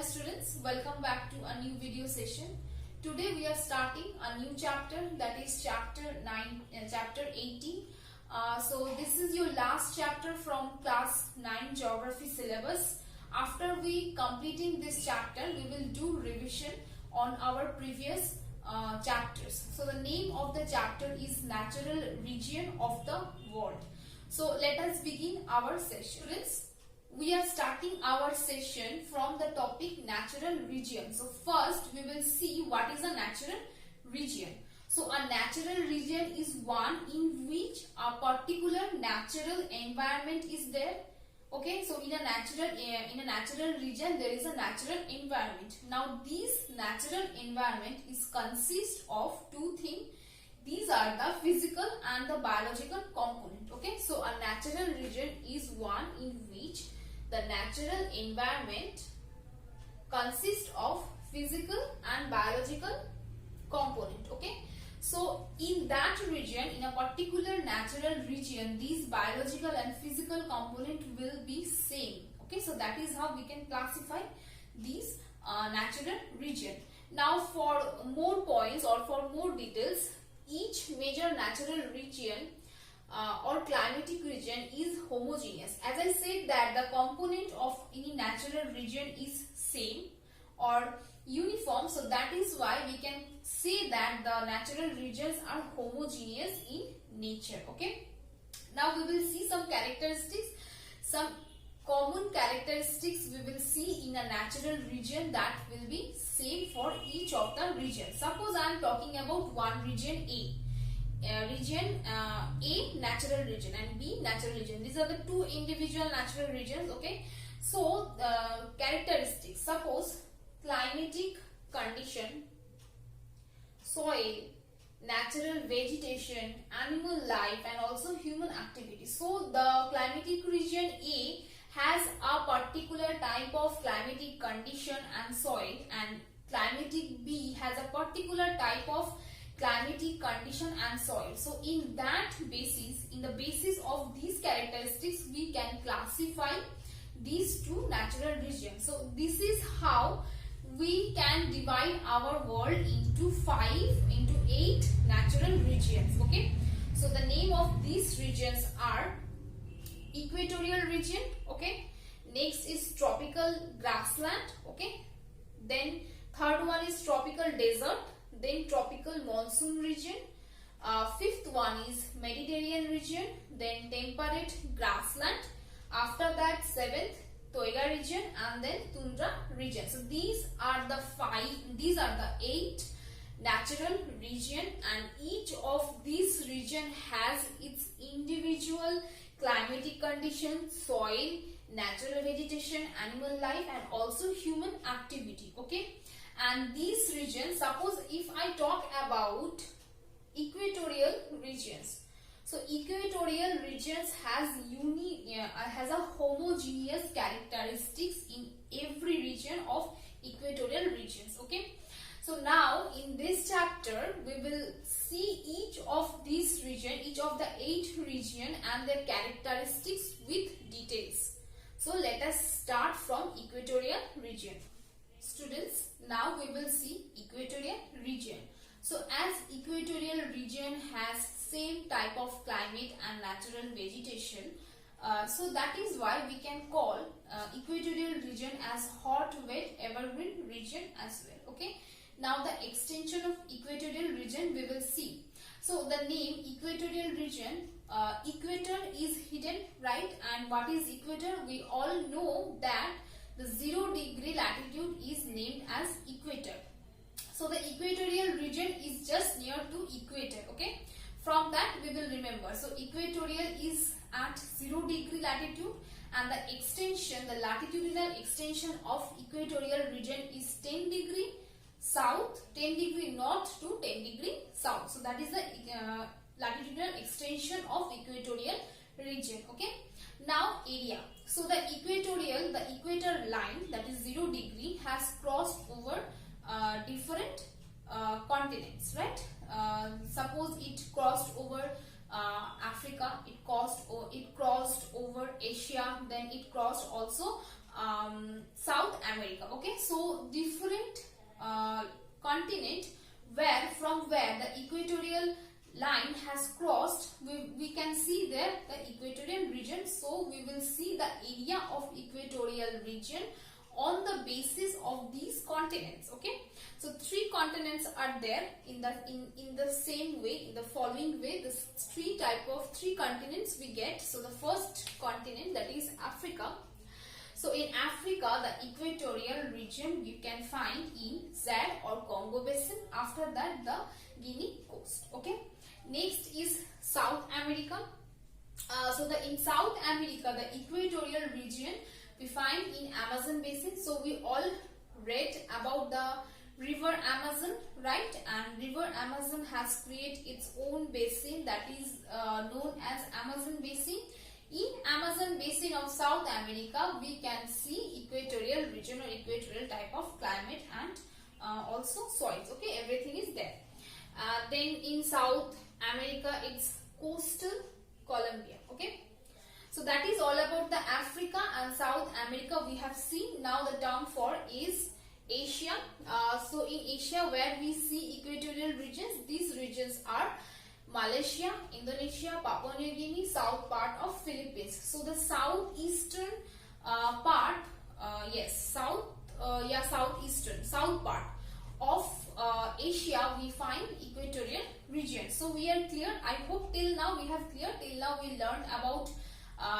students, welcome back to a new video session. Today we are starting a new chapter, that is chapter 9 and chapter 18. So this is your last chapter from class 9 geography syllabus. After we completing this chapter, we will do revision on our previous chapters. So the name of the chapter is Natural Region of the World. So let us begin our session. Students, we are starting our session from the topic natural region. So first we will see what is a natural region. So a natural region is one in which a particular natural environment is there. Okay, so in a natural region there is a natural environment. Now this natural environment is consist of two things. These are the physical and the biological component. Okay, so a natural region is one in which the natural environment consists of physical and biological component. Okay, so in that region, in a particular natural region, these biological and physical component will be same. Okay, so that is how we can classify these natural region. Now for more points or for more details, each major natural region or climatic region is homogeneous. As I said that the component of any natural region is same or uniform, so that is why we can say that the natural regions are homogeneous in nature. Okay, now we will see some characteristics, some common characteristics we will see in a natural region that will be same for each of the regions. Suppose I am talking about one region A. Region A natural region and B natural region. These are the two individual natural regions. Okay, so characteristics, suppose climatic condition, soil, natural vegetation, animal life and also human activity. So the climatic region A has a particular type of climatic condition and soil, and climatic B has a particular type of climatic condition and soil. So in that basis, in the basis of these characteristics, we can classify these two natural regions. So this is how we can divide our world into 8 natural regions. Okay, so the name of these regions are equatorial region. Okay, next is tropical grassland. Okay, then third one is tropical desert, then tropical monsoon region, fifth one is Mediterranean region, then temperate grassland, after that seventh taiga region, and then tundra region. So these are the 8 natural region, and each of these region has its individual climatic condition, soil, natural vegetation, animal life and also human activity. Okay, and these regions, suppose if I talk about equatorial regions, so equatorial regions has a homogeneous characteristics in every region of equatorial regions. Okay, so now in this chapter we will see each of these region, each of the 8 region and their characteristics with details. So let us start from equatorial region. Students, now we will see equatorial region. So as equatorial region has same type of climate and natural vegetation, so that is why we can call equatorial region as hot, wet, evergreen region as well. Okay, now the extension of equatorial region we will see. So the name equatorial region, equator is hidden, right? And what is equator? We all know that the 0-degree latitude is named as equator. So the equatorial region is just near to equator. Okay, from that we will remember. So equatorial is at 0-degree latitude, and the extension, the latitudinal extension of equatorial region is 10 degree south, 10 degree north to 10 degree south. So that is the latitudinal extension of equatorial region. Okay, now area. So the equator line, that is 0 degree, has crossed over different continents, right? Suppose it crossed over Africa, it crossed over Asia, then it crossed also South America. Okay, so different continent where the equatorial line has crossed, we can see there the equatorial region. So we will see the area of equatorial region on the basis of these continents. Okay, so three continents are there in the same way, in the following way. The three continents we get. So the first continent, that is Africa. So in Africa, the equatorial region you can find in Zad or Congo Basin. After that, the Guinea coast. Okay. Next is South America. In South America, the equatorial region we find in Amazon Basin. So we all read about the river Amazon, right? And river Amazon has created its own basin, that is known as Amazon Basin. In Amazon Basin of South America, we can see equatorial region or equatorial type of climate and also soils. Okay, everything is there. Then in South America, it's coastal Colombia. Okay, so that is all about the Africa and South America we have seen. Now the term for is Asia. So in Asia, where we see equatorial regions, these regions are Malaysia, Indonesia, Papua New Guinea, south part of Philippines. So the southeastern part, south part of Asia we find equatorial region. So we are clear. I hope till now we have clear. Till now we learned about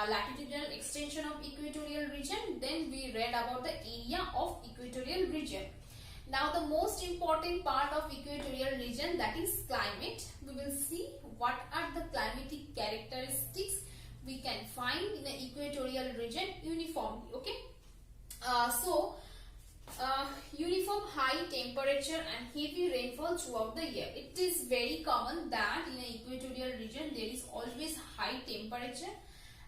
latitudinal extension of equatorial region. Then we read about the area of equatorial region. Now the most important part of equatorial region, that is climate. We will see what are the climatic characteristics we can find in the equatorial region uniformly. Okay. Uniform high temperature and heavy rainfall throughout the year. It is very common that in the equatorial region there is always high temperature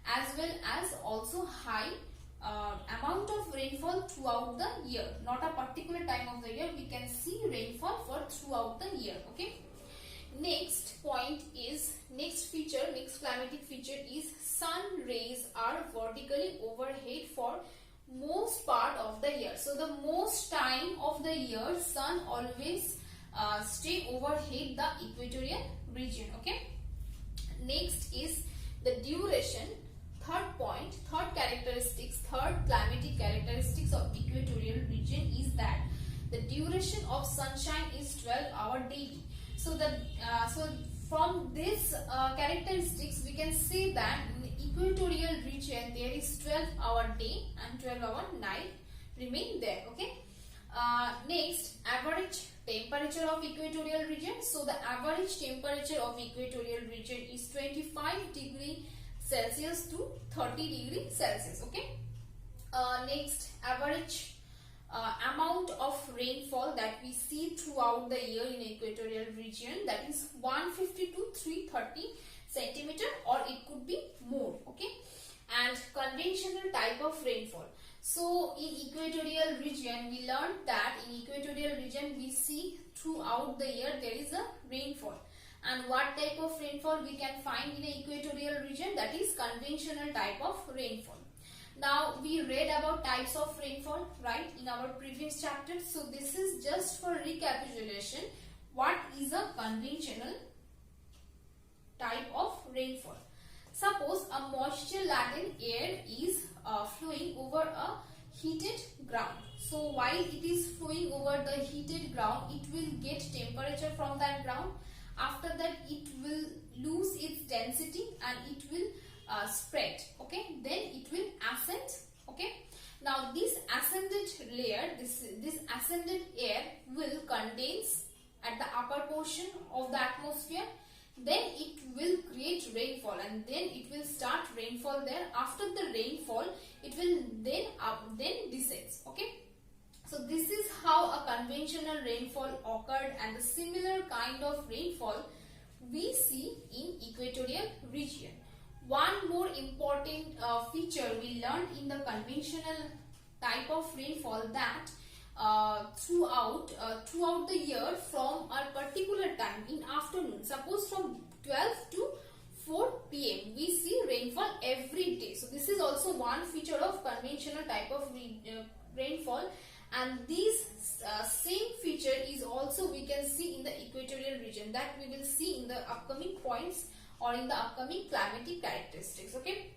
as well as also high amount of rainfall throughout the year. Not a particular time of the year, we can see rainfall for throughout the year. Okay. Next point is, next climatic feature is sun rays are vertically overhead for most part of the year. So the most time of the year sun always stay overhead the equatorial region. Okay. Next is the duration. Third climatic characteristics of equatorial region is that the duration of sunshine is 12-hour daily. So from this characteristics we can say that in the equatorial region there is 12-hour day and 12-hour night remain there. Okay. Next, average temperature of equatorial region. So the average temperature of equatorial region is 25 degree Celsius to 30 degree Celsius. Okay. Next, average amount of rainfall that we see throughout the year in equatorial region, that is 150 to 330 centimeter, or it could be more. Okay. And conventional type of rainfall. So in equatorial region we learned that in equatorial region we see throughout the year there is a rainfall. And what type of rainfall we can find in the equatorial region? That is conventional type of rainfall. Now we read about types of rainfall, right, in our previous chapter. So this is just for recapitulation. What is a conventional type of rainfall? Suppose a moisture laden air is flowing over a heated ground. So while it is flowing over the heated ground, it will get temperature from that ground. After that it will lose its density and it will spread. Okay, then it will ascend. Okay, now this ascended layer, this ascended air will condense at the upper portion of the atmosphere. Then it will create rainfall and then it will start rainfall there. After the rainfall it will then descends. Okay, so this is how a conventional rainfall occurred, and the similar kind of rainfall we see in equatorial region. One more important feature we learned in the conventional type of rainfall, that throughout the year from a particular time in afternoon, suppose from 12 to 4 p.m. we see rainfall every day. So this is also one feature of conventional type of rainfall, and this same feature is also we can see in the equatorial region, that we will see in the upcoming points or in the upcoming climatic characteristics. Okay,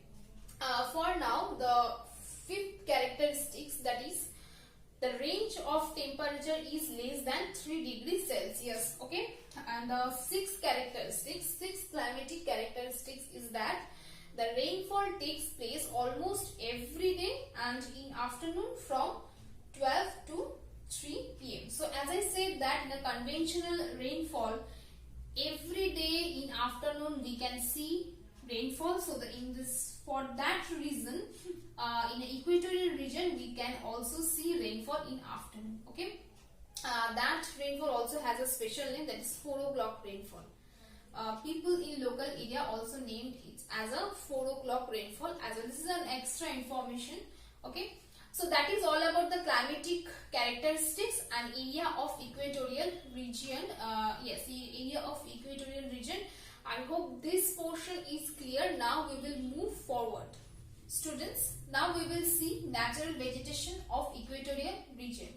for now the fifth characteristics, that is the range of temperature is less than 3 degrees Celsius. Okay, and the sixth climatic characteristics is that the rainfall takes place almost every day and in afternoon from 12 to 3 p.m. So as I said that in a conventional rainfall, every day in afternoon we can see rainfall. So for that reason, in the equatorial region we can also see rainfall in afternoon. Okay, that rainfall also has a special name, that is 4 o'clock rainfall. People in local area also named it as a 4 o'clock rainfall as well. This is an extra information. Okay, so that is all about the climatic characteristics and area of equatorial region. Yes, the area of equatorial region. I hope this portion is clear. Now we will move forward. Students, now we will see natural vegetation of equatorial region.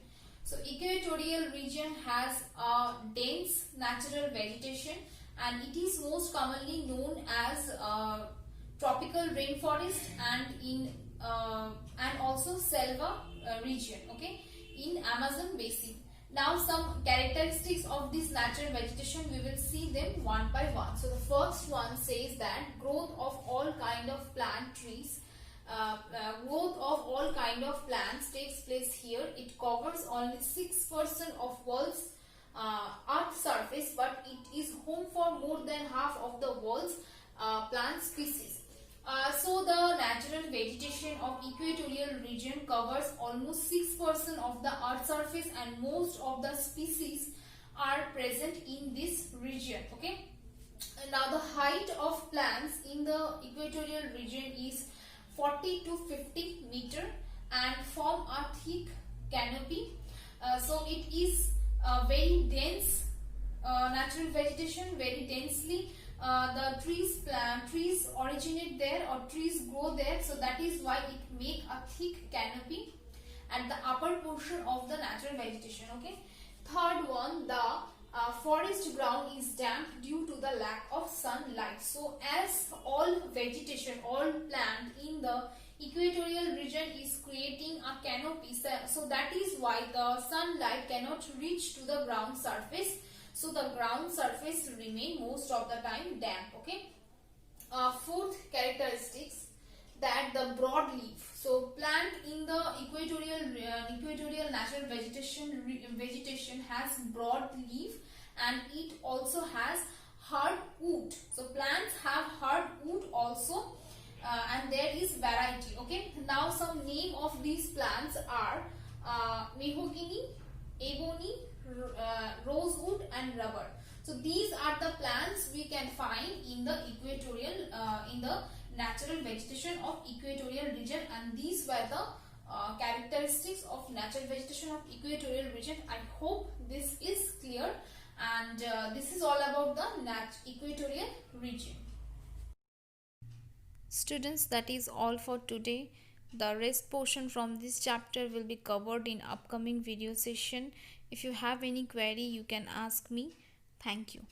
So equatorial region has a dense natural vegetation, and it is most commonly known as tropical rainforest and also selva region. Okay, in Amazon basin. Now some characteristics of this natural vegetation, we will see them one by one. So the first one says that growth of all kind of plant trees, growth of all kind of plants takes place here. It covers only 6% of world's earth surface, but it is home for more than half of the world's plant species. So the natural vegetation of equatorial region covers almost 6% of the earth surface, and most of the species are present in this region. Okay, and now the height of plants in the equatorial region is 40 to 50 meter and form a thick canopy. So it is very dense natural vegetation, very densely. The trees originate there, or trees grow there, so that is why it make a thick canopy at the upper portion of the natural vegetation. Okay, third one, the forest ground is damp due to the lack of sunlight. So as all vegetation, all plant in the equatorial region is creating a canopy, so that is why the sunlight cannot reach to the ground surface. So the ground surface remain most of the time damp. Okay, fourth characteristics, that the broad leaf. So plant in the equatorial natural vegetation has broad leaf, and it also has hard wood. So plants have hard wood also, and there is variety. Okay, now some name of these plants are mahogany, ebony, rosewood and rubber. So these are the plants we can find in the equatorial, in the natural vegetation of equatorial region, and these were the characteristics of natural vegetation of equatorial region. I hope this is clear, and this is all about the equatorial region. Students, that is all for today. The rest portion from this chapter will be covered in upcoming video session. If you have any query, you can ask me. Thank you.